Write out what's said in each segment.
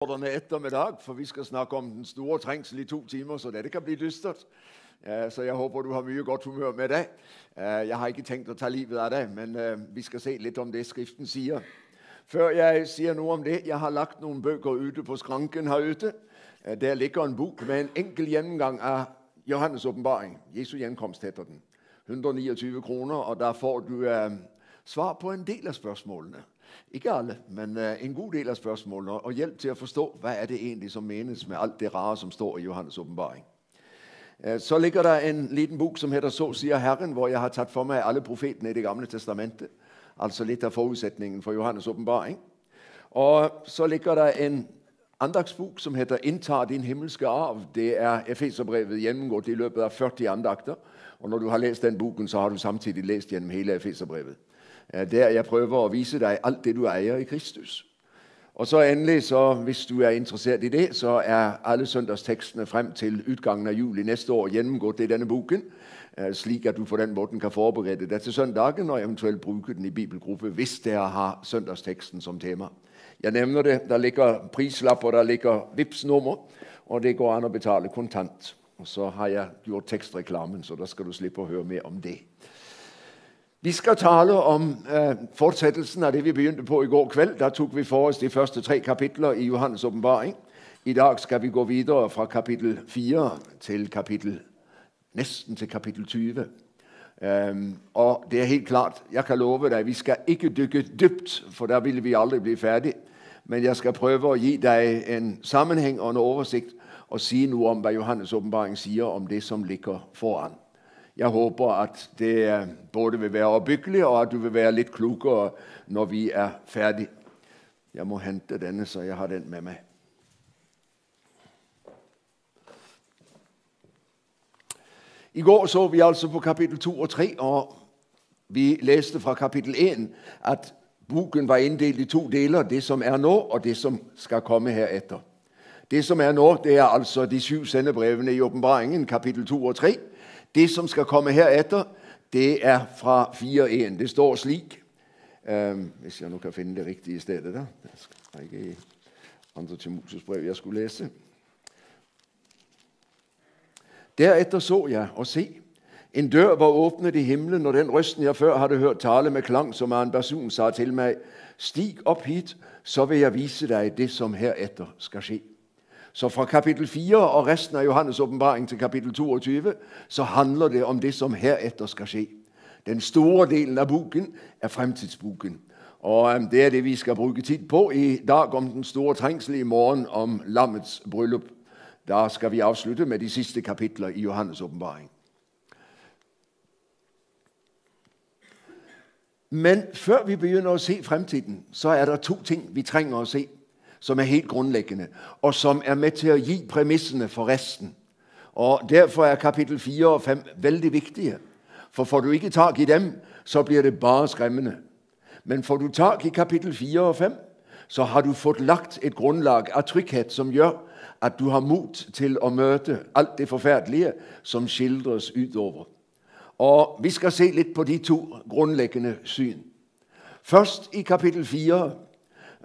Eftermiddag, for vi skal snakke om den store trængsel i 2 timer, så det kan blive dystert. Så jeg håper, du har mye godt humør med det. Jeg har ikke tænkt at tage livet af det, men vi skal se lidt om det, skriften siger. Før jeg siger noget om det, jeg har lagt nogle bøger ute på skranken herude. Der ligger en bog med en enkel gennemgang af Johannes åbenbaring. Jesu genkomst hedder den. 129 kroner, og der får du svar på en del af spørgsmålene. Ikke alle, men en god del af spørgsmålene, og hjælp til at forstå, hvad er det egentlig, som menes med alt det rare, som står i Johannes åbenbaring. Så ligger der en liten bog, som hedder Så siger Herren, hvor jeg har taget for mig alle profeterne i det gamle testamente. Altså lidt af forudsætningen for Johannes åbenbaring. Og så ligger der en andagsbog, som hedder Indtag din himmelske arv. Det er Efeserbrevet gennemgået i løbet af 40 andagter. Og når du har læst den bogen, så har du samtidig læst gennem hele Efeserbrevet. Der jeg prøver at vise dig alt det, du ejer i Kristus. Og så endelig, så hvis du er interesseret i det, så er alle søndagstekstene frem til udgangen af juli næste år gennemgået i denne boken, slik at du på den måde kan forberede dig til søndagen og eventuelt bruge den i bibelgruppe, hvis der har søndagsteksten som tema. Jeg nævner det, der ligger prislap, og der ligger vipsnummer, og det går an at betale kontant. Og så har jeg gjort tekstreklamen, så der skal du slippe at høre mere om det. Vi skal tale om fortsættelsen af det, vi begyndte på i går kveld. Der tog vi for os de første 3 kapitler i Johannes åbenbaring. I dag skal vi gå videre fra kapitel 4 til næsten til kapitel 20. Og det er helt klart, jeg kan love dig, vi skal ikke dykke dybt, for der ville vi aldrig blive færdige. Men jeg skal prøve at give dig en sammenhæng og en oversigt og sige nu om, hvad Johannes åbenbaring siger om det, som ligger foran. Jeg håber, at det både vil være opbyggeligt, og at du vil være lidt klogere, når vi er færdige. Jeg må hente denne, så jeg har den med mig. I går så vi altså på kapitel 2 og 3, og vi læste fra kapitel 1, at bogen var inddelt i 2 deler, det som er nå, og det som skal komme herefter. Det som er nå, det er altså de 7 sendebrevene i åbenbaringen, kapitel 2 og 3. Det, som skal komme herefter, det er fra 4.1. Det står slik, hvis jeg nu kan finde det rigtige i stedet der. Det er ikke i 2. Timotheus brev, jeg skulle læse. Derefter så jeg og se, en dør var åbnet i himlen, og den røsten, jeg før havde hørt tale med klang, som af en basun, sagde til mig, stig op hit, så vil jeg vise dig det, som herefter skal ske. Så fra kapitel 4 og resten af Johannes åbenbaring til kapitel 22, så handler det om det, som herefter skal ske. Den store delen af boken er fremtidsboken. Og det er det, vi skal bruge tid på i dag om den store trængsel, i morgen om lammets bryllup. Der skal vi afslutte med de sidste kapitler i Johannes åbenbaring. Men før vi begynder at se fremtiden, så er der 2 ting, vi trænger at se, som er helt grundlæggende, og som er med til at give præmisserne for resten. Og derfor er kapitel 4 og 5 vældig vigtige. For får du ikke tag i dem, så bliver det bare skræmmende. Men får du tag i kapitel 4 og 5, så har du fået lagt et grundlag af tryghed, som gør, at du har mod til at møde alt det forfærdelige, som skildres udover. Og vi skal se lidt på de 2 grundlæggende syn. Først i kapitel 4,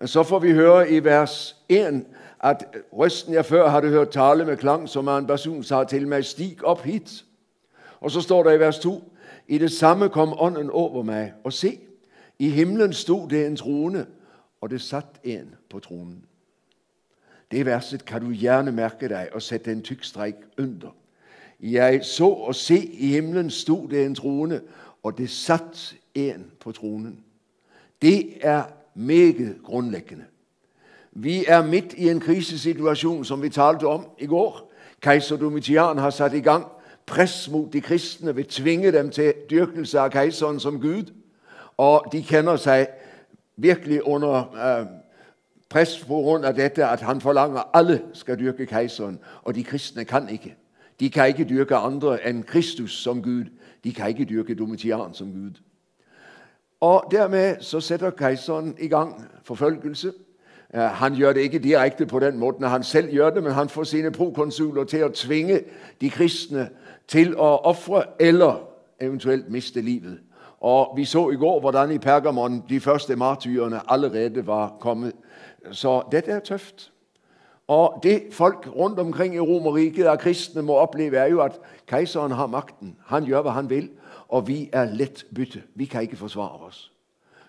så får vi høre i vers 1, at røsten jeg før havde hørt tale med klang, som af en basun sagde til mig, stig op hit. Og så står der i vers 2, i det samme kom ånden over mig, og se, i himlen stod det en trone, og det satt en på tronen. Det verset kan du gerne mærke dig og sætte en tyk stræk under. Jeg så og se, i himlen stod det en trone, og det satt en på tronen. Det er meget grundlæggende. Vi er midt i en krisesituation, som vi talte om i går. Kejser Domitian har sat i gang pres mod de kristne, vil tvinge dem til dyrkelse af kejseren som Gud. Og de kender sig virkelig under pres på grund af dette, at han forlanger, at alle skal dyrke kejseren, og de kristne kan ikke. De kan ikke dyrke andre end Kristus som Gud. De kan ikke dyrke Domitian som Gud. Og dermed så sætter kejseren i gang forfølgelse. Han gør det ikke direkte på den måde, når han selv gør det, men han får sine prokonsuler til at tvinge de kristne til at ofre eller eventuelt miste livet. Og vi så i går, hvordan i Pergamon de første martyrerne allerede var kommet. Så det er tøft. Og det folk rundt omkring i Romerriget og kristne må opleve, er jo, at kejseren har magten. Han gør, hvad han vil, og vi er let bytte. Vi kan ikke forsvare os.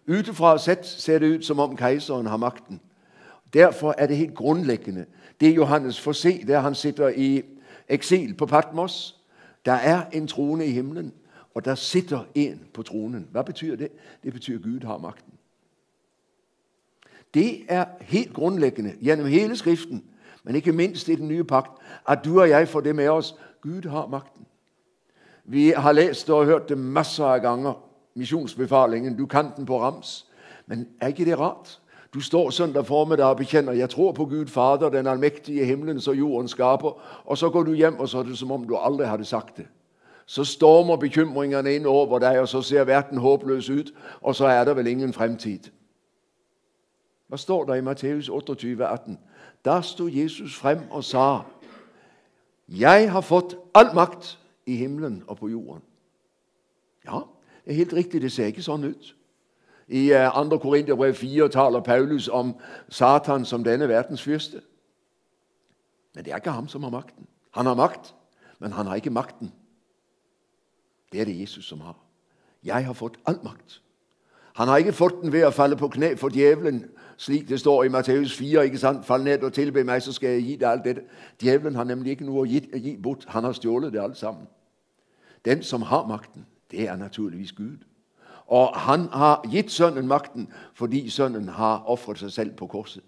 Udefra set ser det ud, som om kejseren har magten. Derfor er det helt grundlæggende. Det Johannes får se, der han sitter i eksil på Patmos. Der er en trone i himlen, og der sitter en på tronen. Hvad betyder det? Det betyder, at Gud har magten. Det er helt grundlæggende gennem hele skriften, men ikke mindst i den nye pagt, at du og jeg får det med os. Gud har magten. Vi har læst og hørt det masser af gange. Missionsbefalingen, du kan den på rams. Men er ikke det rart? Du står søndag formiddag og bekender, jeg tror på Gud Fader, den almægtige himlen, så jorden skaber, og så går du hjem, og så er det som om du aldrig havde sagt det. Så stormer bekymringerne ind over dig, og så ser verden håbløs ud, og så er der vel ingen fremtid. Hvad står der i Matthæus 28:18? Der stod Jesus frem og sagde, jeg har fået al magt i himlen og på jorden. Ja, det er helt rigtigt, det ser ikke sådan ud. I 2. Korintherbrev 4 taler Paulus om Satan som denne verdens fyrste. Men det er ikke ham, som har magten. Han har magt, men han har ikke magten. Det er det Jesus, som har. Jeg har fået al magt. Han har ikke fået den ved at falde på knæ for djævlen, slik det står i Matthæus 4, ikke sandt? Fald ned og tilbe mig, så skal jeg give dig alt dette. Djævlen har nemlig ikke noget at give bort. Han har stjålet det alt sammen. Den, som har magten, det er naturligvis Gud. Og han har givet sønnen magten, fordi sønnen har offret sig selv på korset.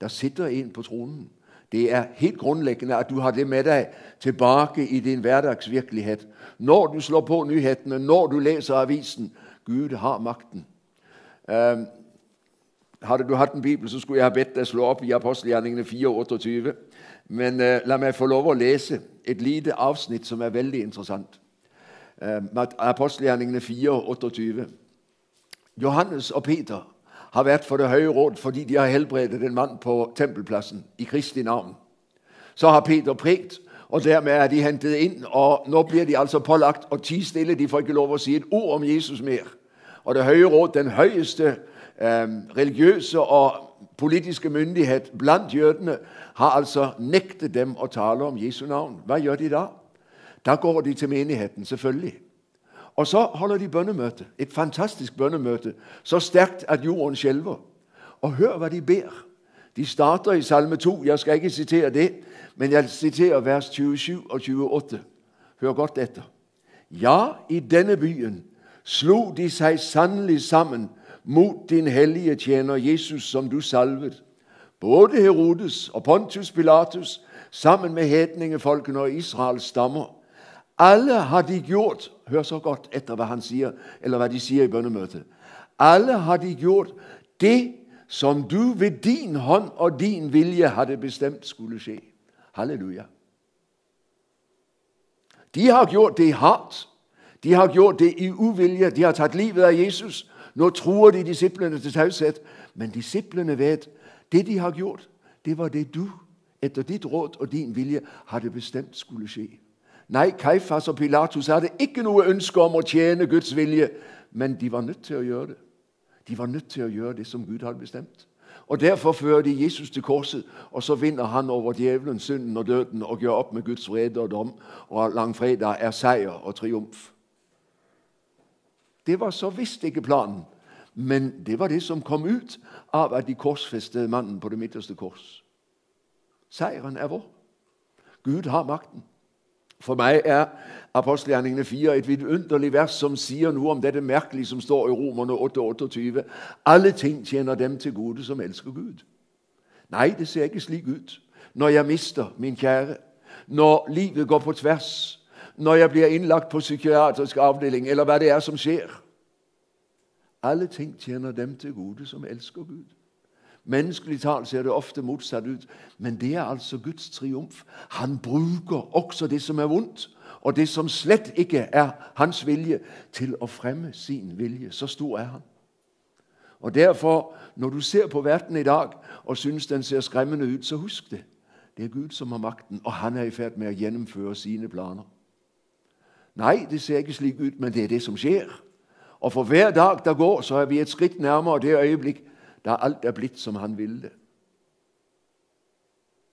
Der sitter en på tronen. Det er helt grundlæggende, at du har det med dig tilbage i din hverdagsvirkelighed. Når du slår på nyhederne, når du læser avisen, Gud har magten. Havde du haft en bibel, så skulle jeg have bedt dig slå op i Apostelgjerningene 4:28. Men lad mig få lov at læse et lille afsnit, som er vældig interessant. Apostelgjerningene 4:28. Johannes og Peter har været for det høje råd, fordi de har helbredt den mand på tempelpladsen i Kristi navn. Så har Peter prægt, og dermed er de hentet ind, og nu bliver de altså pålagt og tie stille. De får ikke lov at sige et ord om Jesus mere. Og det høje råd, den højeste religiøse og politiske myndighed blandt jøderne, har altså nægtet dem at tale om Jesu navn. Hvad gør de da? Der går de til menigheden, selvfølgelig. Og så holder de bønnemøte. Et fantastisk bønnemøte. Så stærkt, at jorden skælver. Og hør, hvad de beder. De starter i salme 2. Jeg skal ikke citere det, men jeg citerer vers 27 og 28. Hør godt efter. Ja, i denne byen slog de sig sandelig sammen mod din hellige tjener Jesus, som du salvet. Både Herodes og Pontius Pilatus, sammen med hedningefolkene og Israels stammer. Alle har de gjort, hør så godt efter, hvad han siger, eller hvad de siger i bønnemøtet. Alle har de gjort det, som du ved din hånd og din vilje havde bestemt skulle ske. Halleluja. De har gjort det hardt. De har gjort det i uvilje. De har taget livet af Jesus. Nu truer de disciplene til tavshed. Men disciplene ved, det de har gjort, det var det du, efter dit råd og din vilje, havde bestemt skulle ske. Nej, Kajfas og Pilatus havde ikke noget ønske om at tjene Guds vilje, men de var nødt til at gøre det. De var nødt til at gøre det, som Gud havde bestemt. Og derfor fører de Jesus til korset, og så vinder han over djævlen, synden og døden, og gør op med Guds vrede og dom, og langfredag er sejr og triumf. Det var så vist ikke planen, men det var det, som kom ud af, at de korsfæstede manden på det midterste kors. Sejren er vor. Gud har magten. For mig er Apostelgjerningene 4 et vidunderligt vers, som siger nu om dette mærkelige, som står i Romerne 8:28. Alle ting tjener dem til gode, som elsker Gud. Nej, det ser ikke slik ud. Når jeg mister min kære, når livet går på tværs, når jeg bliver indlagt på psykiatrisk afdeling, eller hvad det er, som sker. Alle ting tjener dem til gode, som elsker Gud. Menneskeligt talt ser det ofte modsat ud, men det er altså Guds triumf. Han bruger også det, som er vondt, og det, som slet ikke er hans vilje, til at fremme sin vilje. Så stor er han. Og derfor, når du ser på verden i dag, og synes, den ser skræmmende ud, så husk det. Det er Gud, som har magten, og han er i færd med at gennemføre sine planer. Nej, det ser ikke slik ud, men det er det, som sker. Og for hver dag, der går, så er vi et skridt nærmere det øjeblik, der alt er blitt, som han ville det.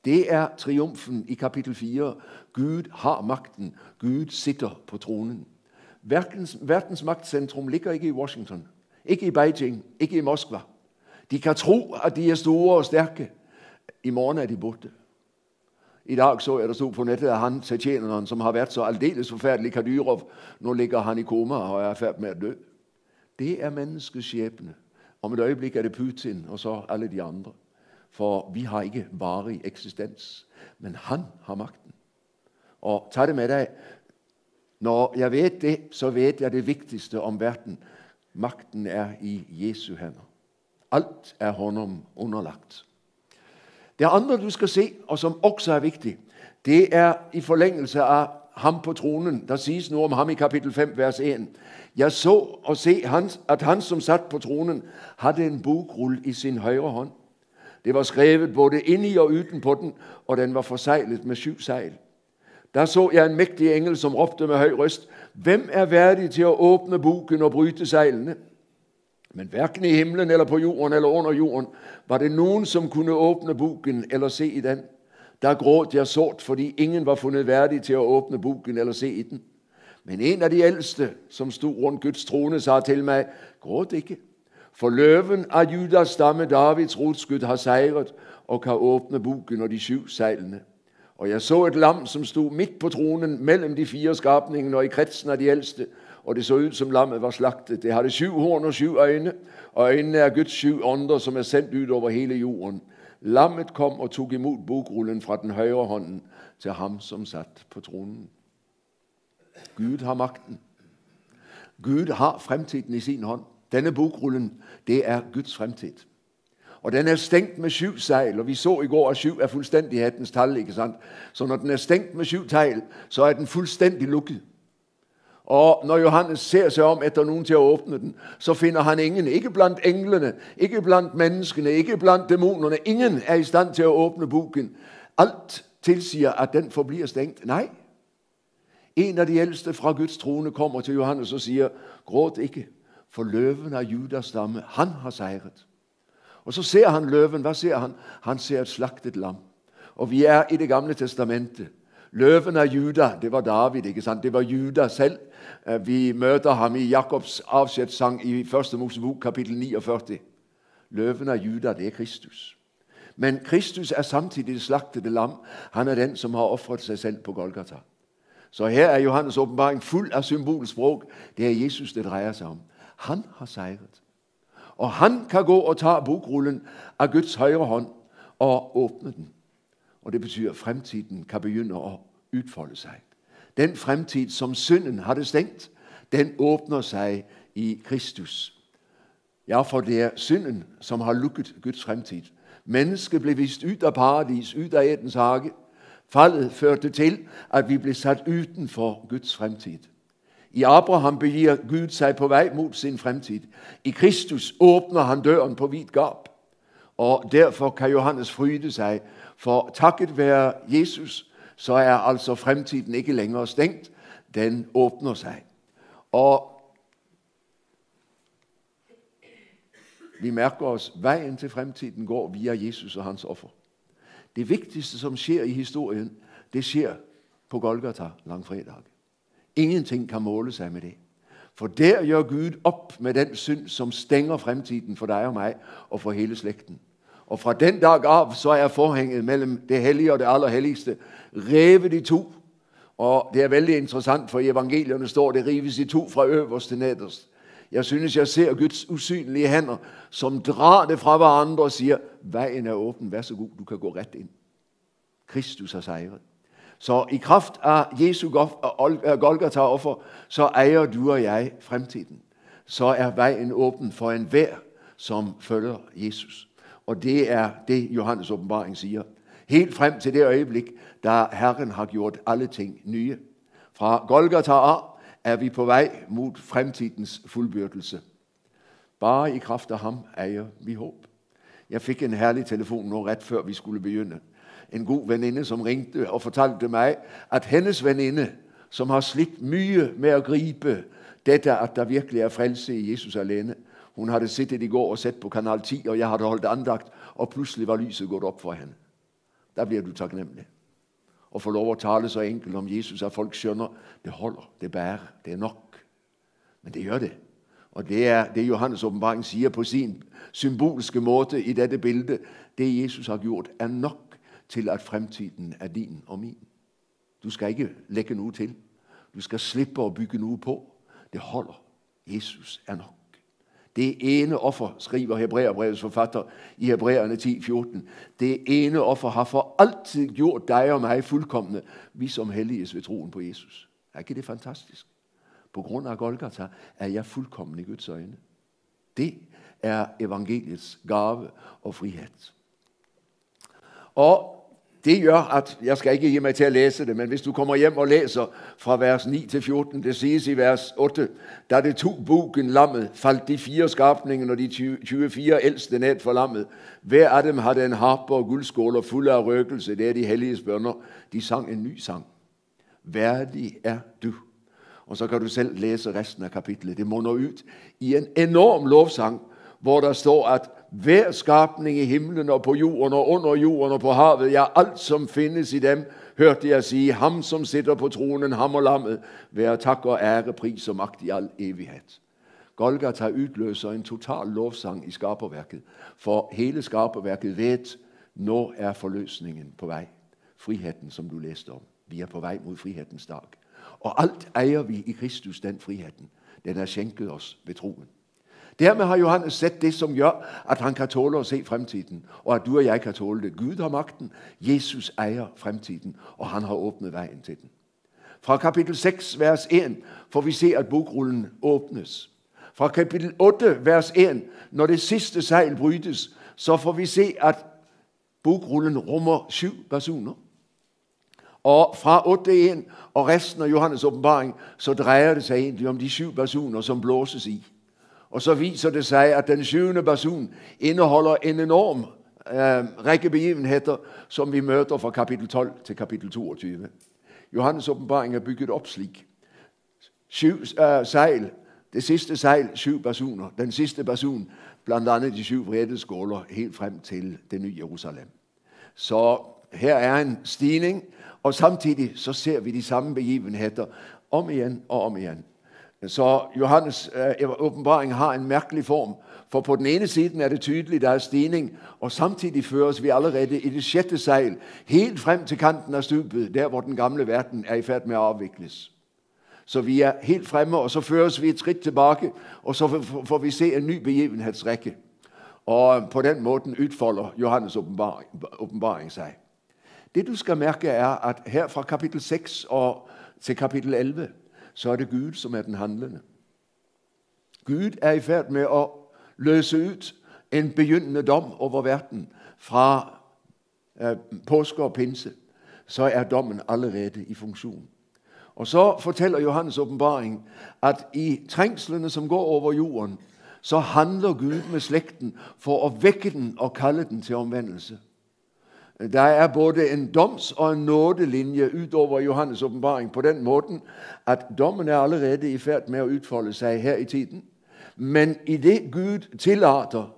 Det er triumfen i kapitel 4. Gud har magten. Gud sitter på tronen. Verdens magtcentrum ligger ikke i Washington, ikke i Beijing, ikke i Moskva. De kan tro, at de er store og stærke. I morgen er de borte. I dag så jeg, der stod på nettet, at han, tjetjeneren, som har været så aldeles forfærdelig, Kadyrov, nu ligger han i koma og er færdig med at dø. Det er menneskets skæbne. Om et øjeblik er det Putin og så alle de andre. For vi har ikke varig eksistens. Men han har magten. Og tag det med dig. Når jeg ved det, så ved jeg det vigtigste om verden. Magten er i Jesu hænder. Alt er honom underlagt. Det andre, du skal se, og som også er vigtigt, det er i forlængelse af ham på tronen. Der siges nu om ham i kapitel 5, vers 1. Jeg så og se, at han, som satt på tronen, havde en bokrulle i sin højre hånd. Det var skrevet både inde i og uden på den, og den var forseglet med 7 sejl. Der så jeg en mægtig engel, som råbte med høj røst, hvem er værdig til at åbne boken og bryte sejlene? Men hverken i himlen eller på jorden eller under jorden var det nogen, som kunne åbne boken eller se i den. Der gråd jeg sort, fordi ingen var fundet værdig til at åbne boken eller se i den. Men en af de ældste, som stod rundt Guds trone, sagde til mig, gråd ikke, for løven af Judas stamme, Davids rodskyt, har sejret og kan åbne boken og de 7 sejlene. Og jeg så et lam, som stod midt på tronen mellem de 4 skabninger og i kredsen af de ældste, og det så ud som lammet var slagtet. Det havde 7 horn og 7 øjne, og øjnene er Guds 7 ånder, som er sendt ud over hele jorden. Lammet kom og tog imod bokrullen fra den højre hånden til ham, som satt på tronen. Gud har magten. Gud har fremtiden i sin hånd. Denne bokrullen, det er Guds fremtid. Og den er stængt med 7 sejl, og vi så i går, at 7 er fuldstændighedens tal, ikke sandt? Så når den er stængt med 7 sejl, så er den fuldstændig lukket. Og når Johannes ser sig om efter nogen til at åbne den, så finder han ingen, ikke blandt englene, ikke blandt menneskene, ikke blandt dæmonerne. Ingen er i stand til at åbne boken. Alt tilsiger, at den forbliver stængt. Nej. En af de ældste fra Guds trone kommer til Johannes og siger, gråd ikke, for løven af Judas stamme, han har sejret. Og så ser han løven. Hvad ser han? Han ser et slagtet lam. Og vi er i det gamle testamente. Løven af Juda, det var David, ikke sandt? Det var Juda selv. Vi møder ham i Jakobs afsætssang i 1. Mosebog, kapitel 49. Løven af Juda, det er Kristus. Men Kristus er samtidig det slagtede lam. Han er den, som har offret sig selv på Golgata. Så her er Johannes åbenbaring fuld af symbolsprog. Det er Jesus, det drejer sig om. Han har sejret. Og han kan gå og tage bokrullen af Guds højre hånd og åbne den. Og det betyder, at fremtiden kan begynde at udfolde sig. Den fremtid, som synden havde stængt, den åbner sig i Kristus. Ja, for det er synden, som har lukket Guds fremtid. Mennesket blev vist ud af paradis, ud af Edens hage. Faldet førte til, at vi blev sat uden for Guds fremtid. I Abraham begiver Gud sig på vej mod sin fremtid. I Kristus åbner han døren på vid gab. Og derfor kan Johannes fryde sig, for takket være Jesus, så er altså fremtiden ikke længere stængt. Den åbner sig. Og vi mærker os, vejen til fremtiden går via Jesus og hans offer. Det vigtigste, som sker i historien, det sker på Golgata langfredag. Ingenting kan måle sig med det. For der gør Gud op med den synd, som stænger fremtiden for dig og mig og for hele slægten. Og fra den dag af, så er forhænget mellem det hellige og det allerhelligste revet i 2. Og det er vældig interessant, for i evangelierne står, det rives i 2 fra øverst til nederst. Jeg synes, jeg ser Guds usynlige hænder, som drar det fra hverandre og siger, vejen er åben, vær så god, du kan gå ret ind. Kristus har sejret. Så i kraft af Jesu Golgata-offer, så ejer du og jeg fremtiden. Så er vejen åben for enhver, som følger Jesus. Og det er det, Johannes åbenbaring siger. Helt frem til det øjeblik, da Herren har gjort alle ting nye. Fra Golgata af er vi på vej mod fremtidens fuldbyrdelse. Bare i kraft af ham ejer vi håb. Jeg fik en herlig telefon nu ret før vi skulle begynde. En god veninde, som ringte og fortalte mig, at hendes veninde, som har slidt mye med at gribe dette, at der virkelig er frelse i Jesus alene. Hun havde siddet i går og set på kanal 10, og jeg havde holdt andagt, og pludselig var lyset gået op for hende. der bliver du taknemmelig. Og få lov at tale så enkelt om Jesus, at folk skjønner, det holder, det bærer, det er nok. Men det gør det. Og det er det, Johannes åbenbaring siger på sin symbolske måde i dette billede. Det Jesus har gjort, er nok til, at fremtiden er din og min. Du skal ikke lægge noget til. Du skal slippe at bygge noget på. Det holder. Jesus er nok. Det ene offer, skriver Hebræerbrevets forfatter i Hebræerne 10:14. Det ene offer har for altid gjort dig og mig fuldkomne, vi som helliges ved troen på Jesus. Er ikke det fantastisk? På grund af Golgata er jeg fuldkommen i Guds øjne. Det er evangeliets gave og frihed. Og det gør, at jeg skal ikke give mig til at læse det, men hvis du kommer hjem og læser fra vers 9 til 14, det siges i vers 8, da det tog bukken lammet, faldt de 4 skabninger og de 24 ældste ned for lammet. Hver af dem havde en harpe og guldskåler fulde af røkelse, det er de helliges bønner. De sang en ny sang. Værdig er du. Og så kan du selv læse resten af kapitlet. Det munder ud i en enorm lovsang, hvor der står, at hver skabning i himlen og på jorden og under jorden og på havet, ja, alt som findes i dem, hørte jeg sige, ham som sitter på tronen, ham og lammet, være tak og ære, pris og magt i al evighed. Golgata udløser en total lovsang i skaberværket, for hele skaberværket ved, når er forløsningen på vej. Friheden, som du læste om. Vi er på vej mod frihedens dag. Og alt ejer vi i Kristus, den friheden. Den er skænket os ved troen. Dermed har Johannes sett det, som gør, at han kan tåle at se fremtiden, og at du og jeg kan tåle det. Gud har magten, Jesus ejer fremtiden, og han har åbnet vejen til den. Fra kapitel 6, vers 1, får vi se, at bokrullen åbnes. Fra kapitel 8, vers 1, når det sidste sejl brydes, så får vi se, at bokrullen rummer 7 basuner. Og fra 8.1 og resten af Johannes åbenbaring, så drejer det sig egentlig om de 7 basuner, som blåses i. Og så viser det sig, at den 7. basun indeholder en enorm række begivenheder, som vi møder fra kapitel 12 til kapitel 22. Johannes åbenbaring er bygget op slik. 7 sejl, det sidste sejl, 7 basuner. Den sidste basun, blandt andet de 7 vredeskåler, helt frem til det nye Jerusalem. Så her er en stigning, og samtidig så ser vi de samme begivenheder om igen og om igen. Så Johannes åbenbaring har en mærkelig form, for på den ene side er det tydeligt, der er stigning, og samtidig føres vi allerede i det 6. sejl, helt frem til kanten af stupet, der hvor den gamle verden er i færd med at afvikles. Så vi er helt fremme, og så føres vi et skridt tilbage, og så får vi se en ny begivenhedsrække. Og på den måde udfolder Johannes åbenbaring sig. Det du skal mærke er, at her fra kapitel 6 og til kapitel 11, så er det Gud, som er den handlende. Gud er i færd med at løse ud en begyndende dom over verden fra påske og pinse. Så er dommen allerede i funktion. Og så fortæller Johannes åbenbaring, at i trængslerne, som går over jorden, så handler Gud med slægten for at vække den og kalde den til omvendelse. Der er både en doms- og en nådelinje ud over Johannes åbenbaring på den måde, at dommen er allerede i færd med at udfolde sig her i tiden. Men i det Gud tillader,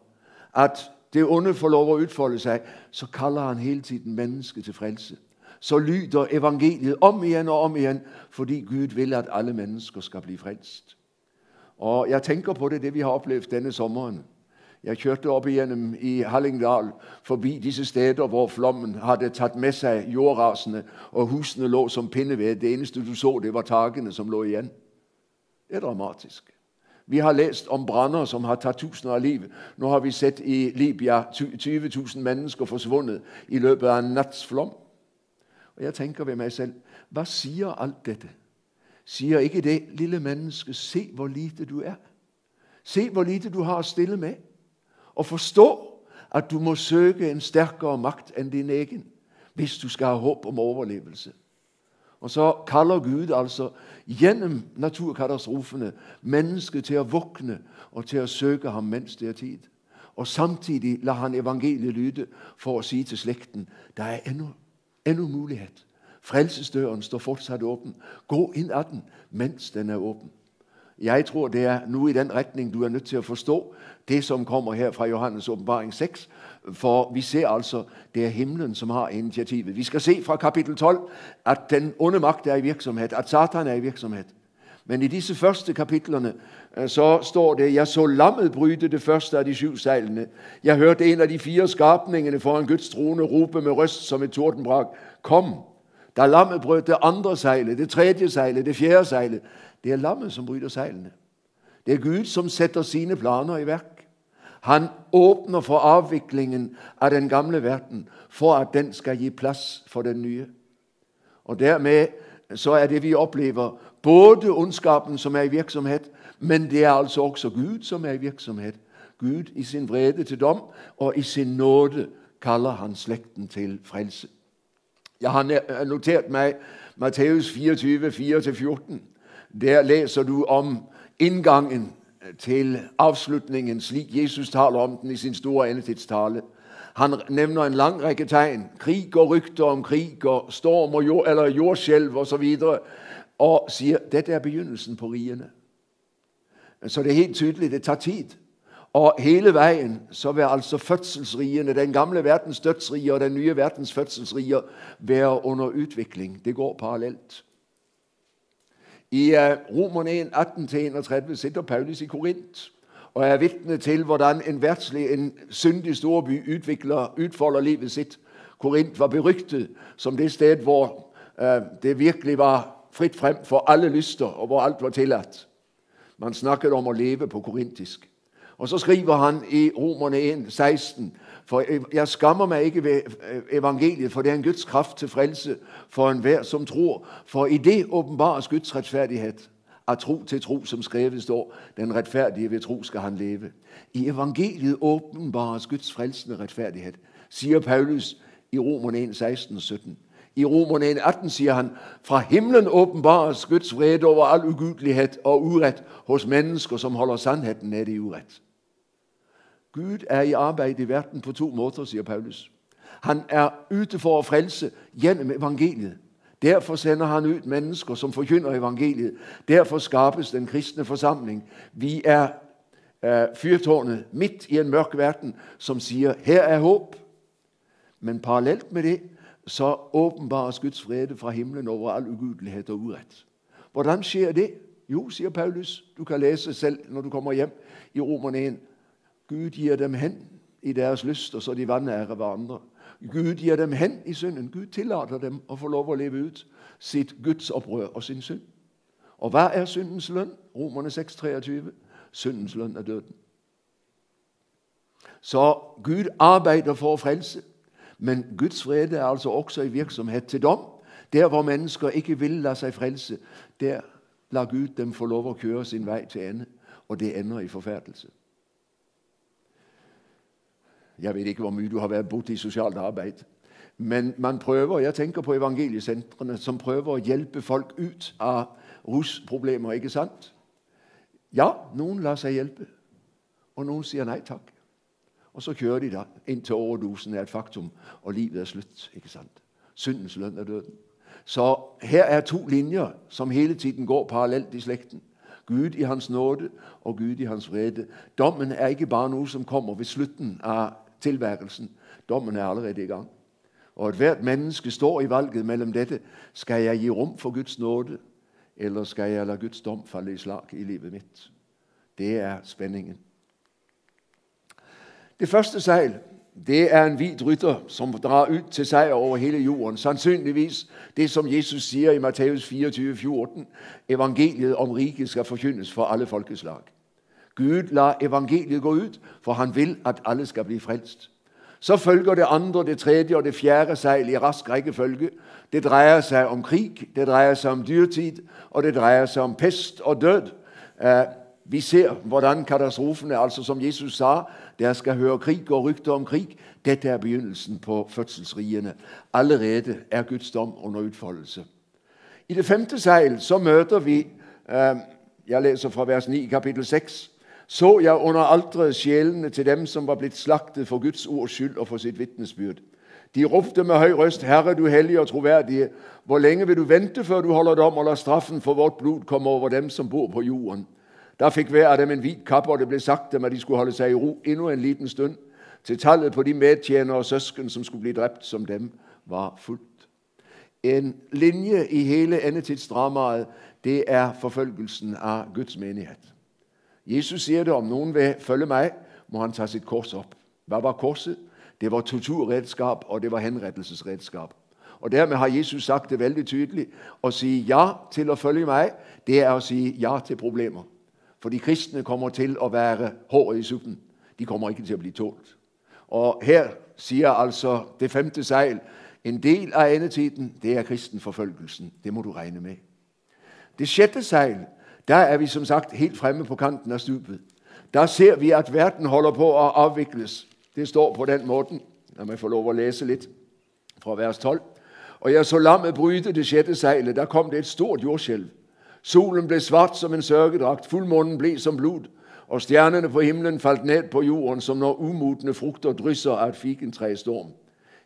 at det onde får lov at udfolde sig, så kalder han hele tiden menneske til frelse. Så lyder evangeliet om igen og om igen, fordi Gud vil, at alle mennesker skal blive frelst. Og jeg tænker på det vi har oplevet denne sommeren. Jeg kørte op igennem i Hallingdal, forbi disse steder, hvor flommen havde taget med sig jordrasene, og husene lå som pindeved. Det eneste du så, det var tagene, som lå igen. Det er dramatisk. Vi har læst om brander, som har taget tusinder af liv. Nu har vi set i Libya 20.000 mennesker forsvundet i løbet af en nats flom. Og jeg tænker ved mig selv, hvad siger alt dette? Siger ikke det, lille menneske, se hvor lite du er. Se hvor lite du har at stille med. Og forstå, at du må søge en stærkere magt end din egen, hvis du skal have håb om overlevelse. Og så kalder Gud altså gennem naturkatastroferne mennesket til at vågne og til at søge ham, mens det er tid. Og samtidig lader han evangeliet lyde for at sige til slægten, der er endnu mulighed. Frelsesdøren står fortsat åben. Gå ind ad den, mens den er åben. Jeg tror, det er nu i den retning, du er nødt til at forstå det, som kommer her fra Johannes åbenbaring 6, For vi ser altså, det er himlen, som har initiativet. Vi skal se fra kapitel 12, at den onde magt er i virksomhed, at Satan er i virksomhed. Men i disse første kapitlerne, så står det, jeg så lammet bryde det første af de 7 sejlene. Jeg hørte en af de 4 skabningene foran Guds trone råbe med røst som et tordenbrak. Kom! Da lammet brød det andre sejle, det 3. sejle, det 4. sejle. Det er lammet, som bryder sejlene. Det er Gud, som sætter sine planer i værk. Han åbner for afviklingen af den gamle verden, for at den skal give plads for den nye. Og dermed så er det, vi oplever, både ondskaben, som er i virksomhed, men det er altså også Gud, som er i virksomhed. Gud i sin vrede til dom, og i sin nåde kalder han slægten til frelse. Jeg har noteret mig Matthæus 24, 4-14. Der læser du om indgangen til afslutningen, slik Jesus taler om den i sin store endetidstale. Han nævner en lang række tegn, krig og rygter om krig og storm og jordskælv og så videre, og siger, dette er begyndelsen på rigerne. Så det er helt tydeligt, det tager tid. Og hele vejen, så vil altså fødselsrigerne, den gamle verdens dødsrige og den nye verdens fødselsrige, være under udvikling. Det går parallelt. I Romerne 1, 18-31 sitter Paulus i Korint, og er vidne til, hvordan en syndig storby udfolder livet sitt. Korint var berygtet som det sted, hvor det virkelig var frit frem for alle lyster, og hvor alt var tilladt. Man snakket om at leve på korintisk. Og så skriver han i Romerne 1, 16, for jeg skammer mig ikke ved evangeliet, for det er en Guds kraft til frelse for enhver, som tror. For i det åbenbares Guds retfærdighed, at tro til tro, som skrevet står, den retfærdige ved tro skal han leve. I evangeliet åbenbares Guds frelsende retfærdighed, siger Paulus i Romerne 1, 16 og 17. I Romerne 1, 18 siger han, fra himlen åbenbares Guds vrede over al ugudelighed og uret hos mennesker, som holder sandheden af det uret. Gud er i arbejde i verden på 2 måter, siger Paulus. Han er ute for at frelse gennem evangeliet. Derfor sender han ud mennesker, som forkynder evangeliet. Derfor skabes den kristne forsamling. Vi er fyrtårnet midt i en mørk verden, som siger, her er håb. Men parallelt med det, så åbenbares Guds vrede fra himlen over al ugudelighed og uret. Hvordan sker det? Jo, siger Paulus, du kan læse selv, når du kommer hjem i Romerne 1. Gud giver dem hen i deres lyster, så de vandærer hverandre. Gud giver dem hen i synden. Gud tillader dem at få lov at leve ud sit Guds oprør og sin synd. Og hvad er syndens løn? Romerne 6:23. Syndens løn er døden. Så Gud arbejder for at frelse, men Guds vrede er altså også i virksomhed til dom. Der hvor mennesker ikke vil lade sig frelse, der lader Gud dem få lov at køre sin vej til ende, og det ender i forfærdelse. Jeg ved ikke, hvor mye du har været budt i socialt arbejde, men man prøver, jeg tænker på evangeliecentrene, som prøver at hjælpe folk ud af rusproblemer, ikke sandt? Ja, nogen lader sig hjælpe, og nogen siger nej tak. Og så kører de der, indtil overdosen er et faktum, og livet er slut, ikke sandt? Syndens løn er døden. Så her er 2 linjer, som hele tiden går parallelt i slægten. Gud i hans nåde, og Gud i hans vrede. Dommen er ikke bare noget, som kommer ved slutten af tilværelsen. Dommen er allerede i gang. Og et hvert menneske står i valget mellem dette. Skal jeg give rum for Guds nåde, eller skal jeg lade Guds dom falde i slag i livet mitt? Det er spændingen. Det første sejl, det er en hvid rytter, som drar ud til sejr over hele jorden. Sandsynligvis det, som Jesus siger i Matthæus 24:14. Evangeliet om riket skal forkyndes for alle folkeslag. Gud lader evangeliet gå ud, for han vil, at alle skal blive frelst. Så følger det andre, det 3. og det 4. sejl i rask rækkefølge. Det drejer sig om krig, det drejer sig om dyrtid, og det drejer sig om pest og død. Vi ser, hvordan katastrofen er, altså som Jesus sagde, der skal høre krig og rygter om krig. Dette er begyndelsen på fødselsrigerne. Allerede er Guds dom under udfoldelse. I det 5. sejl, så møder vi, jeg læser fra vers 9 kapitel 6, så jeg under alteret sjælene til dem, som var blevet slagtet for Guds ords skyld og for sit vitnesbyrd. De råbte med høj røst, Herre, du hellige og troværdige, hvor længe vil du vente, før du holder dom og lader straffen for vort blod komme over dem, som bor på jorden? Der fik hver af dem en hvid kappe, og det blev sagt dem, at de skulle holde sig i ro endnu en liten stund, til tallet på de medtjenere og søsken, som skulle blive dræbt som dem, var fuldt. En linje i hele endetidsdramaet, det er forfølgelsen af Guds menighed. Jesus siger det, om nogen vil følge mig, må han tage sit kors op. Hvad var korset? Det var torturredskab, og det var henrettelsesredskab. Og dermed har Jesus sagt det vældig tydeligt. At sige ja til at følge mig, det er at sige ja til problemer. For de kristne kommer til at være hårde i suppen. De kommer ikke til at blive tålt. Og her siger altså det 5. sejl, en del af endetiden, det er kristenforfølgelsen. Det må du regne med. Det 6. sejl, der er vi som sagt helt fremme på kanten af stupet. Der ser vi, at verden holder på at afvikles. Det står på den måde, når man får lov at læse lidt fra vers 12. Og jeg så lammet bryde det 6. sejl, der kom det et stort jordskælv. Solen blev svart som en sørgedragt, fuldmånen blev som blod, og stjernerne på himlen faldt ned på jorden, som når umodne frugter drysser af et fikentræ i storm.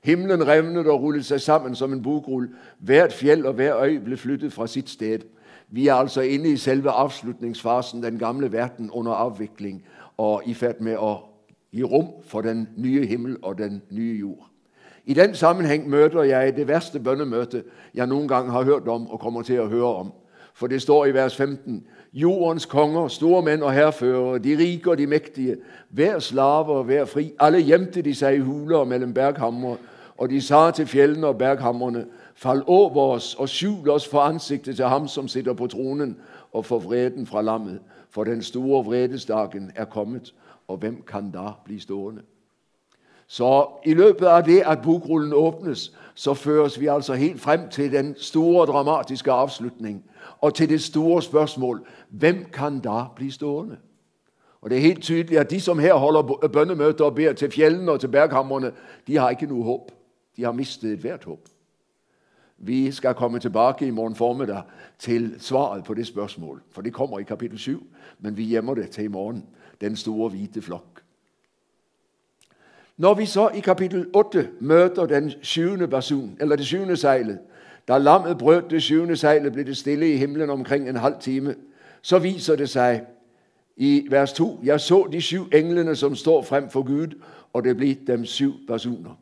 Himlen revnede og rullede sig sammen som en bugrulle. Hvert fjeld og hver øj blev flyttet fra sit sted. Vi er altså inde i selve afslutningsfasen, den gamle verden under afvikling, og i færd med at give rum for den nye himmel og den nye jord. I den sammenhæng møder jeg det værste bønnemøde, jeg nogle gange har hørt om og kommer til at høre om. For det står i vers 15, jordens konger, store mænd og herførere, de rige og de mægtige, hver slave og hver fri, alle gjemte de sig i huler mellem berghamre, og de sagde til fjellene og berghamrene, fald over os og skjul os for ansigtet til ham, som sitter på tronen, og for vreden fra lammet, for den store vredesdagen er kommet, og hvem kan da blive stående? Så i løbet af det, at bokrullen åbnes, så føres vi altså helt frem til den store dramatiske afslutning, og til det store spørgsmål, hvem kan da blive stående? Og det er helt tydeligt, at de, som her holder bønnemøder og beder til fjellene og til berghamrene, de har ikke nu håb. De har mistet et hvert håb. Vi skal komme tilbage i morgen formiddag til svaret på det spørgsmål, for det kommer i kapitel 7, men vi gemmer det til i morgen, den store hvide flok. Når vi så i kapitel 8 møder den 7. basun, eller det 7. sejlet, da lammet brød det 7. sejlet, blev det stille i himlen omkring en halv time, så viser det sig i vers 2, jeg så de 7 englene, som står frem for Gud, og det blev dem 7 basuner.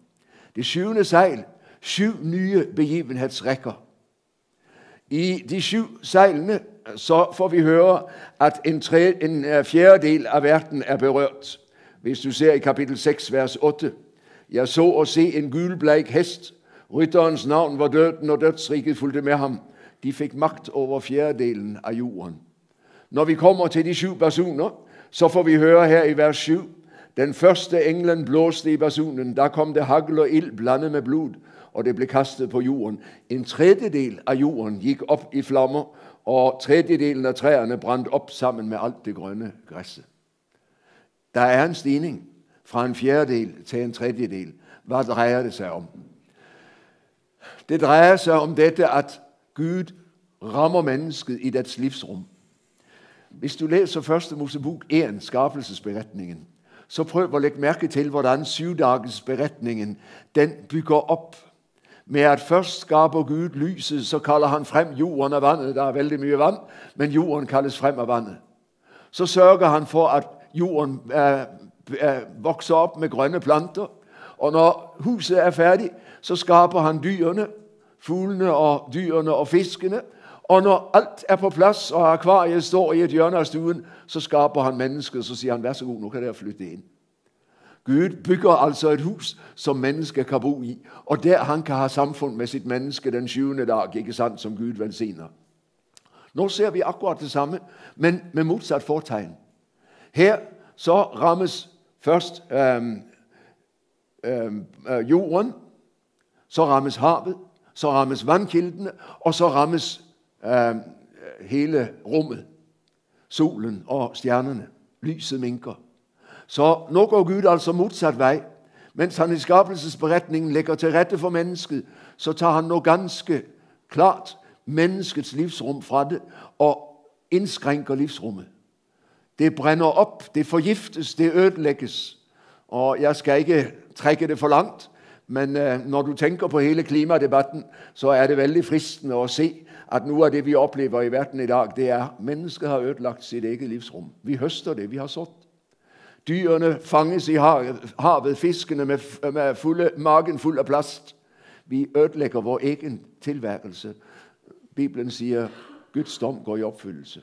Det 7. sejl, 7 nye begivenhedsrækker. I de 7 sejlene, så får vi høre, at en fjerdedel af verden er berørt. Hvis du ser i kapitel 6, vers 8. Jeg så og se en gulblæk hest. Rytterens navn var døden, og dødsriget fulgte med ham. De fik magt over fjerdedelen af jorden. Når vi kommer til de 7 basuner, så får vi høre her i vers 7. Den første englen blåste i basunen. Der kom det hagl og ild blandet med blod, og det blev kastet på jorden. En tredjedel af jorden gik op i flammer, og tredjedelen af træerne brændte op sammen med alt det grønne græsset. Der er en stigning fra en fjerdedel til en tredjedel. Hvad drejer det sig om? Det drejer sig om dette, at Gud rammer mennesket i dets livsrum. Hvis du læser 1. Mosebog 1, skabelsesberetningen, så prøv at lægge mærke til, hvordan 7-dages beretningen, den bygger op med, at først skaber Gud lyset, så kalder han frem jorden af vandet. Der er vældig mye vand, men jorden kaldes frem af vandet. Så sørger han for, at jorden vokser op med grønne planter, og når huset er færdigt, så skaber han dyrene, fuglene og dyrene og fiskene, og når alt er på plads, og akvariet står i et hjørne af stuen, så skaber han mennesket, så siger han, vær så god, nu kan der flytte ind. Gud bygger altså et hus, som mennesker kan bo i, og der han kan have samfund med sit menneske den 7. dag, ikke sandt, som Gud velsigner. Nu ser vi akkurat det samme, men med modsat fortegn. Her så rammes først jorden, så rammes havet, så rammes vandkildene, og så rammes hele rummet, solen og stjernerne, lyset minker. Så nu går Gud altså modsat vej, mens han i skabelsesberetningen lægger til rette for mennesket, så tager han nu ganske klart menneskets livsrum fra det, og indskrænker livsrummet. Det brænder op, det forgiftes, det ødelægges. Og jeg skal ikke trække det for langt, men når du tænker på hele klimadebatten, så er det vældig fristende at se, at nu er det, vi oplever i verden i dag, det er, at mennesket har ødelagt sit eget livsrum. Vi høster det, vi har sådd. Dyrene fanges i havet, fiskene med magen fuld af plast. Vi ødelægger vores egen tilværelse. Bibelen siger, Guds dom går i opfyldelse.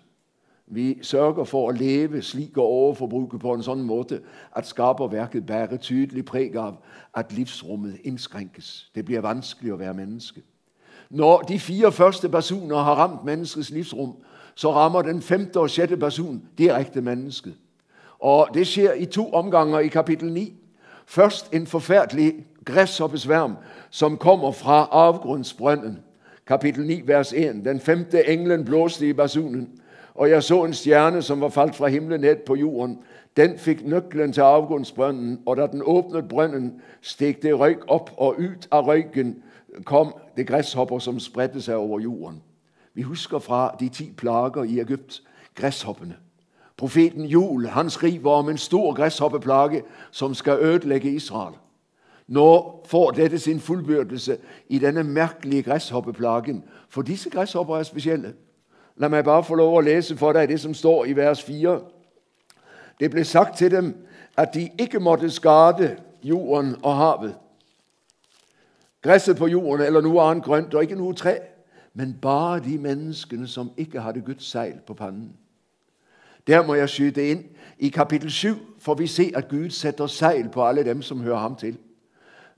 Vi sørger for at leve, slik og overforbruge på en sådan måde, at skaberværket bærer tydeligt præg af, at livsrummet indskrænkes. Det bliver vanskeligt at være menneske. Når de 4 første basuner har ramt menneskets livsrum, så rammer den 5. og 6. basun direkte mennesket. Og det sker i 2 omgange i kapitel 9. Først en forfærdelig græshoppesværm, som kommer fra afgrundsbrønden. Kapitel 9, vers 1. Den 5. englen blåste i basunen, og jeg så en stjerne, som var faldt fra himlen ned på jorden. Den fik nøglen til afgrundsbrønden, og da den åbnede brønden, steg det røg op, og ud af røggen kom det græshopper, som spredte sig over jorden. Vi husker fra de 10 plager i Egypt, græshoppene. Profeten Joel, han skriver om en stor græshoppeplage, som skal ødelægge Israel. Når får dette sin fuldbyrdelse i denne mærkelige græshoppeplagen, for disse græshopper er specielle. Lad mig bare få lov at læse for dig det, som står i vers 4. Det blev sagt til dem, at de ikke måtte skade jorden og havet. Græsset på jorden, eller nu andet grønt, og ikke nu træ, men bare de mennesker, som ikke havde Guds sejl på panden. Der må jeg skyde ind i kapitel 7, for vi ser, at Gud sætter sejl på alle dem, som hører ham til.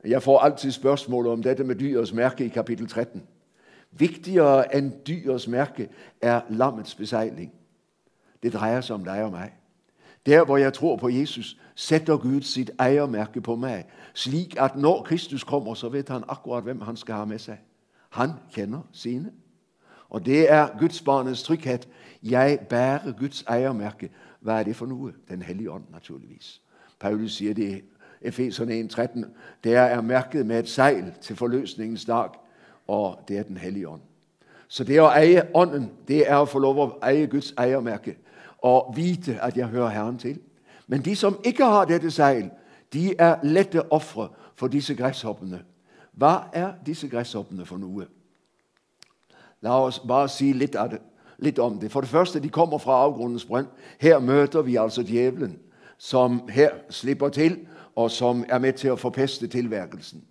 Jeg får altid spørgsmål om dette med dyrets mærke i kapitel 13. Vigtigere end dyrets mærke er lammets besejling. Det drejer sig om dig og mig. Der, hvor jeg tror på Jesus, sætter Gud sit ejermærke på mig, slik at når Kristus kommer, så ved han akkurat, hvem han skal have med sig. Han kender sine. Og det er Guds barnets tryghed. Jeg bærer Guds ejermærke. Hvad er det for noget? Den hellige ånd, naturligvis. Paulus siger det i Efeserne 1:13. Der er mærket med et sejl til forløsningens dag, og det er den hellige ånd. Så det at eje ånden, det er at få lov at eje Guds ejermærke, og vide, at jeg hører Herren til. Men de, som ikke har dette sejl, de er lette ofre for disse græshopperne. Hvad er disse græshopperne for noget? Lad os bare sige lidt om det. For det første, de kommer fra afgrundens brønd. Her møder vi altså djævlen, som her slipper til, og som er med til at forpeste tilværelsen.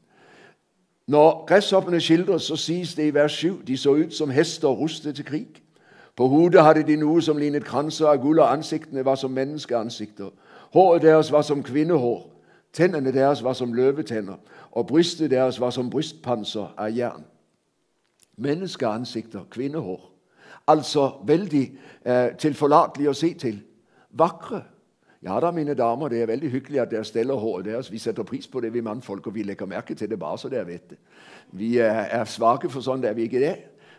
Når græshopperne skildres, så siges det i vers 7, de så ud som hester rustet til krig. På hovedet havde de nu som lignede kranser af guld, og ansigtene var som menneskeansigter. Håret deres var som kvindehår, tænderne deres var som løvetænder, og brystet deres var som brystpanser af jern. Menneskeansigter, kvindehår. Altså vældig tilforladelige at se til. Vakre. Ja da, mine damer, det er vældig hyggeligt, at der stiller håret deres. Vi sætter pris på det, vi mandfolk, og vi lægger mærke til det bare, så der ved det. Vi er svage for sådan, der vi ikke er.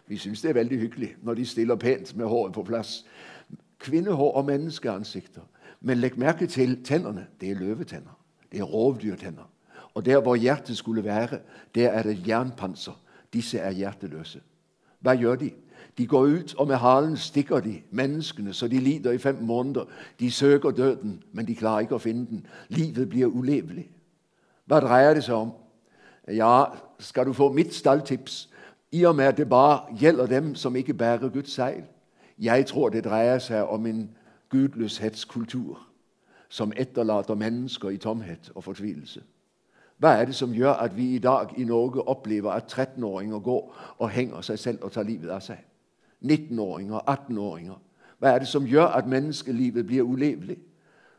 Vi synes, det er vældig hyggeligt, når de stiller pænt med håret på plads. Kvindehår og menneskeansigter. Men læg mærke til tænderne. Det er løvetænder. Det er rovdyrtænder. Og der, hvor hjertet skulle være, der er det jernpanser. Disse er hjerteløse. Hvad gør de? De går ud, og med halen stikker de menneskene, så de lider i 5 måneder. De søger døden, men de klarer ikke at finde den. Livet bliver uleveligt. Hvad drejer det sig om? Ja, skal du få mit staldtips? I og med, at det bare gælder dem, som ikke bærer Guds sejl. Jeg tror, det drejer sig om en gudløshedskultur, som efterlader mennesker i tomhed og fortvivlelse. Hvad er det, som gør, at vi i dag i Norge oplever, at 13-åringer går og hænger sig selv og tager livet af sig? 19-åringer, 18-åringer. Hvad er det, som gør, at menneskelivet bliver uleveligt?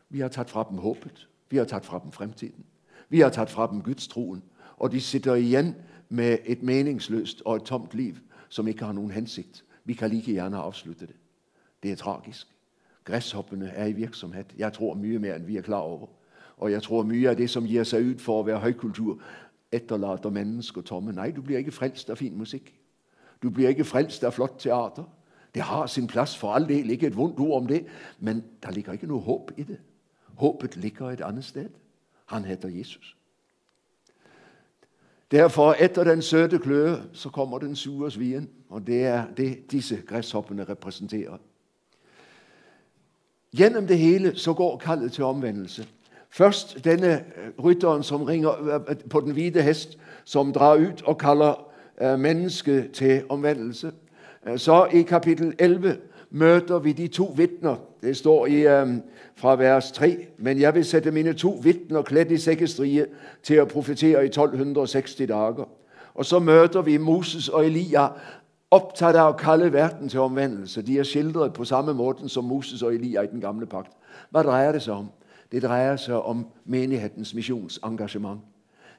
Vi har taget fra dem håbet. Vi har taget fra dem fremtiden. Vi har taget fra dem Guds troen. Og de sitter igen med et meningsløst og et tomt liv, som ikke har nogen hensigt. Vi kan lige gerne afslutte det. Det er tragisk. Græshoppene er i virksomhed. Jeg tror mye mere, end vi er klar over. Og jeg tror mye af det, som giver sig ud for at være højkultur, efterlader mennesker tomme. Nej, du bliver ikke frelst af fin musik. Du bliver ikke frelst af flot teater. Det har sin plads for all del, ikke et vondt ord om det, men der ligger ikke noget håb i det. Håbet ligger et andet sted. Han hedder Jesus. Derfor efter den søde kløe, så kommer den sure svigen, og det er det, disse græshopperne repræsenterer. Gennem det hele, så går kaldet til omvendelse. Først denne rytteren, som ringer på den hvide hest, som drager ud og kalder mennesket til omvendelse. Så i kapitel 11, møder vi de 2 vidner. Det står fra vers 3. Men jeg vil sætte mine 2 vidner klædt i sækkestrie til at profetere i 1260 dager. Og så møder vi Moses og Elia, optaget af at kalde verden til omvendelse. De er skildret på samme måde som Moses og Elia i den gamle pagt. Hvad drejer det sig om? Det drejer sig om menighedens missionsengagement.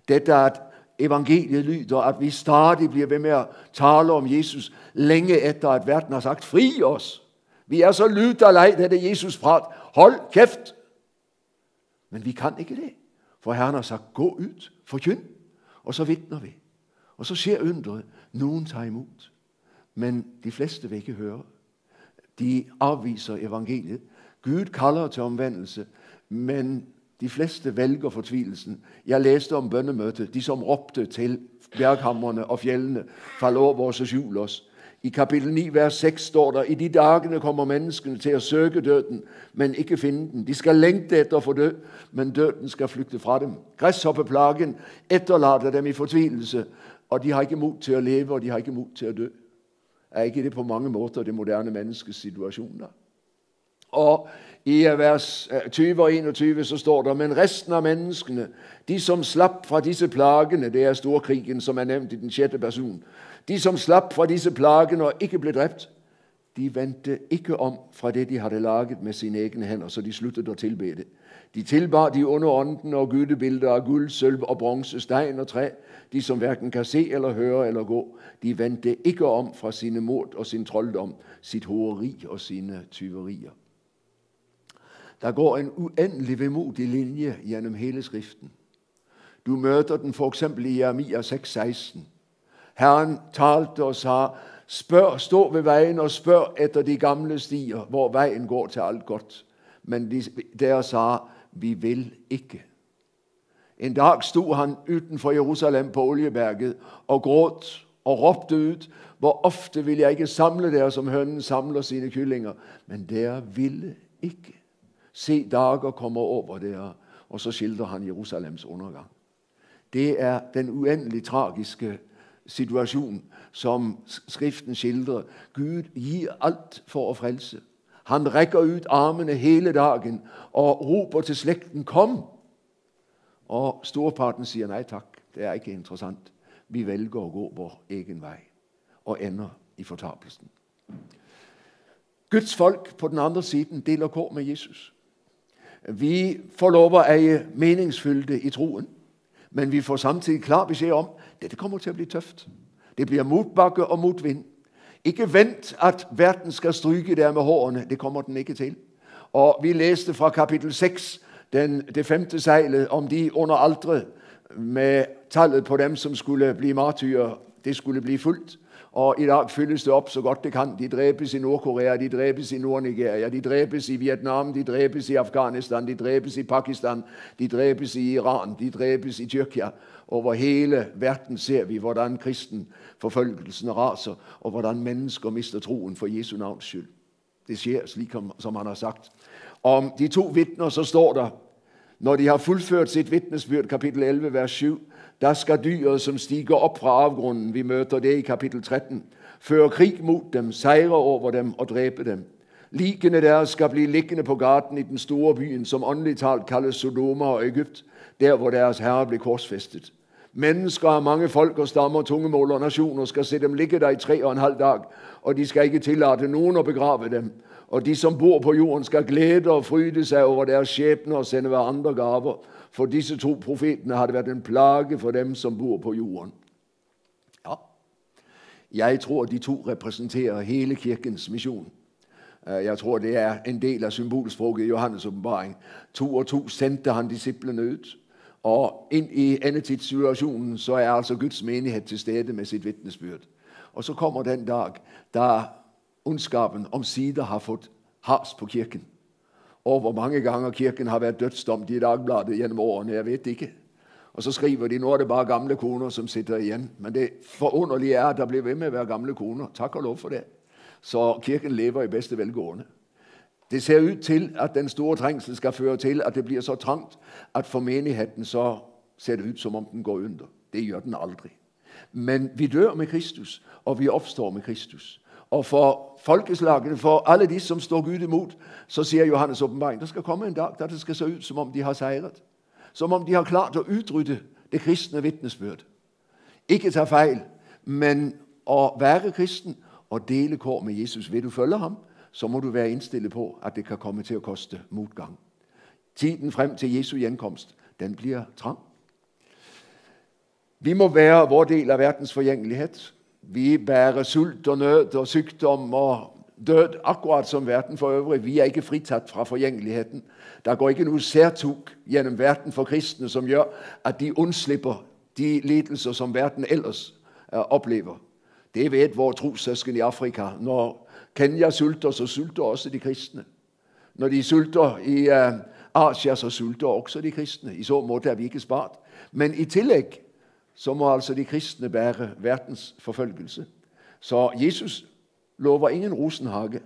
Dette at evangeliet lyder, at vi stadig bliver ved med at tale om Jesus, længe efter at verden har sagt, fri os. Vi er så lydt og lej, dette Jesus prat. Hold kæft! Men vi kan ikke det, for Herren har sagt, gå ud, forkynd, og så vidner vi. Og så sker undret, nogen tager imod. Men de fleste vil ikke høre. De afviser evangeliet. Gud kalder til omvendelse, men de fleste vælger fortvilelsen. Jeg læste om bønnemødet, de som råbte til bjerghammerne og fjellene, fald over vores skjul os. I kapitel 9, vers 6 står der, i de dagene kommer menneskene til at søge døden, men ikke finde den. De skal længte efter at få død, men døden skal flygte fra dem. Græshoppeplagen efterlader dem i fortvilelse, og de har ikke mod til at leve, og de har ikke mod til at dø. Er ikke det på mange måder det moderne menneskes situation der? Og i vers 20 og 21 så står der, men resten af menneskene, de som slap fra disse plagene, det er storkrigen, som er nævnt i den 6. person, de som slap fra disse plagene og ikke blev dræbt, de vendte ikke om fra det, de havde laget med sine egne hænder, så de sluttede at tilbede. De tilbar de onde ånden og gudebilleder af guld, sølv og bronze, stein og træ, de som hverken kan se eller høre eller gå. De vendte ikke om fra sine mord og sin trolddom, sit horeri og sine tyverier. Der går en uendelig vemodig linje gennem hele skriften. Du møder den for eksempel i Jeremia 6:16. Herren talte og sagde, stå ved vejen og spørg efter de gamle stier, hvor vejen går til alt godt. Men der sagde, vi vil ikke. En dag stod han uden for Jerusalem på Olieberget og gråd og råbte ud, hvor ofte vil jeg ikke samle der, som hønnen samler sine kyllinger. Men der ville ikke. Se, dager kommer over der, og så skildrer han Jerusalems undergang. Det er den uendelig tragiske situation, som skriften skildrer. Gud giver alt for at frelse. Han rækker ud armene hele dagen og råber til slægten, kom! Og storparten siger, nej tak, det er ikke interessant. Vi vælger at gå vores egen vej og ender i fortabelsen. Guds folk på den andre side deler kår med Jesus. Vi får lov at eje meningsfyldte i troen, men vi får samtidig klar besked om, at det kommer til at blive tøft. Det bliver modbakke og modvind. Ikke vent, at verden skal stryge der med hårene. Det kommer den ikke til. Og vi læste fra kapitel 6, det 5. sejlet, om de under aldret med tallet på dem, som skulle blive martyrer. Det skulle blive fuldt. Og i dag fyldes det op så godt det kan. De dræbes i Nordkorea, de dræbes i Nordnigeria, de dræbes i Vietnam, de dræbes i Afghanistan, de dræbes i Pakistan, de dræbes i Iran, de dræbes i Tyrkia. Over hele verden ser vi, hvordan kristen forfølgelsen raser, og hvordan mennesker mister troen for Jesu navns skyld. Det sker slik, som han har sagt. Om de 2 vidner, så står der, når de har fuldført sit vidnesbyrd, kapitel 11, vers 7, der skal dyret, som stiger op fra afgrunden, vi møder det i kapitel 13, føre krig mod dem, sejre over dem og dræbe dem. Ligene der skal blive liggende på gaten i den store byen, som åndeligt talt kaldes Sodoma og Egypt, der hvor deres herre blev korsfæstet. Mennesker af mange folk og stammer, tungemål og nationer skal se dem ligge der i 3,5 dag, og de skal ikke tillade nogen at begrave dem. Og de, som bor på jorden, skal glæde og fryde sig over deres skæbner og sende hverandre gaver. For disse 2 profeterne har det været en plage for dem, som bor på jorden. Ja, jeg tror, de 2 repræsenterer hele kirkens mission. Jeg tror, det er en del af symbolsproget i Johannes åbenbaring. 2 og 2 sendte han disciplene ud. Og ind i endetidssituationen, så er altså Guds menighed til stede med sit vidnesbyrd. Og så kommer den dag, da ondskaben omsider har fået has på kirken. Og hvor mange gange kirken har været dødsdomt i Dagbladet gennem årene, jeg ved ikke. Og så skriver de, nu er det bare gamle koner, som sitter igen. Men det forunderlige er, at der bliver ved med at være gamle koner. Tak og lov for det. Så kirken lever i bedste velgående. Det ser ud til, at den store trængsel skal føre til, at det bliver så trangt, at for menigheden så ser det ud, som om den går under. Det gør den aldrig. Men vi dør med Kristus, og vi opstår med Kristus. Og for folkeslagene, for alle de, som står Gud imod, så siger Johannes åbenbaring, der skal komme en dag, der det skal se ud, som om de har sejret. Som om de har klart at udrydde det kristne vitnesbyrd. Ikke tage fejl, men at være kristen og dele kår med Jesus. Vil du følge ham, så må du være indstillet på, at det kan komme til at koste modgang. Tiden frem til Jesu genkomst, den bliver trang. Vi må være vores del af verdens forgængelighed. Vi bærer sult og nød og sygdom og død, akkurat som verden for øvrig. Vi er ikke fritaget fra forgængeligheden. Der går ikke noget særtug gennem verden for kristne, som gør, at de undslipper de lidelser, som verden ellers oplever. Det ved vores trossøsken i Afrika. Når Kenya sulter, så sulter også de kristne. Når de sulter i Asia, så sulter også de kristne. I så måde er vi ikke spart. Men i tillæg, så må altså de kristne bære verdens forfølgelse. Så Jesus lover ingen rosenhage.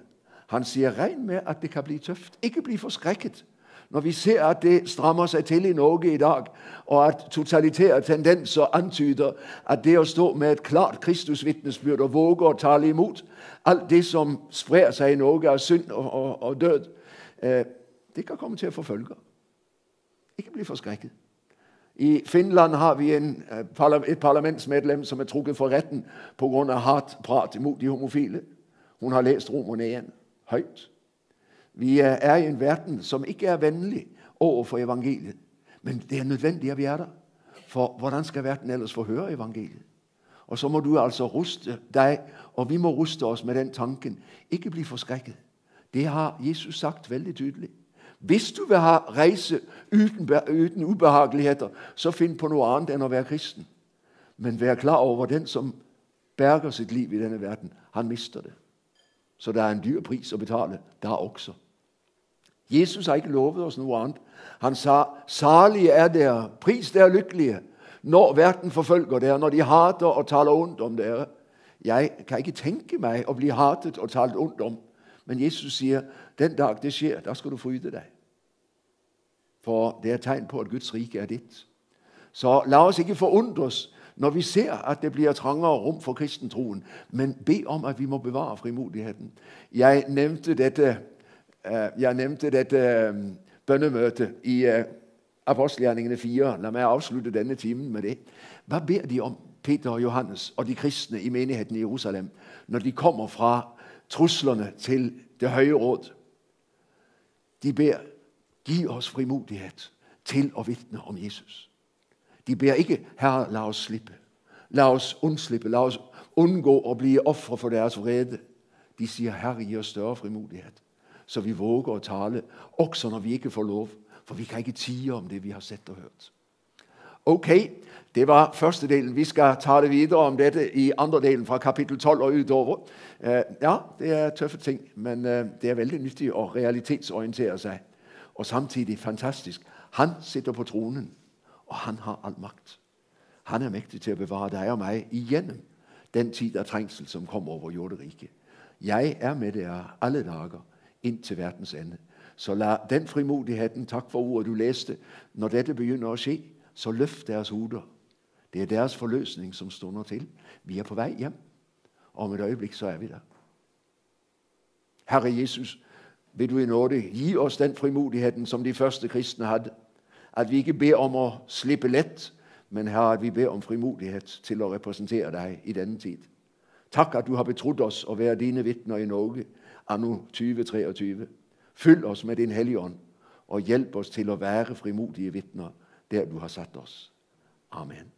Han siger, regn med, at det kan blive tøft. Ikke blive forskrækket. Når vi ser, at det strammer sig til i Norge i dag, og at totalitære tendenser antyder, at det at stå med et klart Kristusvitnesbyrd og våge at tale imod, alt det, som spreder sig i Norge af synd og død, det kan komme til at forfølge. Ikke blive forskrækket. I Finland har vi et parlamentsmedlem, som er trukket for retten på grund af hardt prat imod de homofile. Hun har læst Romerne højt. Vi er i en verden, som ikke er venlig over for evangeliet. Men det er nødvendigt, at vi er der. For hvordan skal verden ellers få høre evangeliet? Og så må du altså ruste dig, og vi må ruste os med den tanken. Ikke blive forskrækket. Det har Jesus sagt vældig tydeligt. Hvis du vil have rejse uden ubehageligheder, så find på noget andet end at være kristen. Men vær klar over, den som bærger sit liv i denne verden, han mister det. Så der er en dyr pris at betale, der også. Jesus har ikke lovet os noget andet. Han sagde, salige er der, pris der lykkelige, når verden forfølger der, når de hater og taler ondt om det. Jeg kan ikke tænke mig at blive hatet og talt ondt om. Men Jesus siger, den dag det sker, der skal du fryde dig. For det er tegn på, at Guds rige er dit. Så lad os ikke forundres, når vi ser, at det bliver trangere rum for kristentroen. Men bed om, at vi må bevare frimodigheden. Jeg nævnte dette bønnemøte i Apostelgjerningerne 4. Lad mig afslutte denne time med det. Hvad beder de om, Peter og Johannes og de kristne i menigheden i Jerusalem, når de kommer fra truslerne til det høje råd? De beder, giv os frimodighed til at vidne om Jesus. De beder ikke, Herre, lad os slippe. Lad os undslippe. Lad os undgå at blive ofre for deres vrede. De siger, Herre, giv os større frimodighed, så vi våger at tale, også når vi ikke får lov, for vi kan ikke tie om det, vi har set og hørt. Okay, det var første delen. Vi skal tale videre om dette i andre delen fra kapitel 12 og utover. Ja, det er tøffe ting, men det er vældig nyttigt at realitetsorientere sig. Og samtidig fantastisk. Han sitter på tronen, og han har al magt. Han er mægtig til at bevare dig og mig igennem den tid af trængsel, som kommer over jorderike. Jeg er med der alle dager ind til verdens ende. Så lad den frimodigheden, tak for ordet du læste, når dette begynder at ske, så løft deres hoveder. Det er deres forløsning, som stunder til. Vi er på vej hjem, og om et øjeblik, så er vi der. Herre Jesus, vil du i nåde give os den frimodigheden, som de første kristne havde. At vi ikke beder om at slippe let, men Herre, at vi beder om frimodighed til at repræsentere dig i denne tid. Tak, at du har betrudt os at være dine vidner i Norge, anno 2023. Fyld os med din hellige ånd, og hjælp os til at være frimodige vidner, der du har sat os. Amen.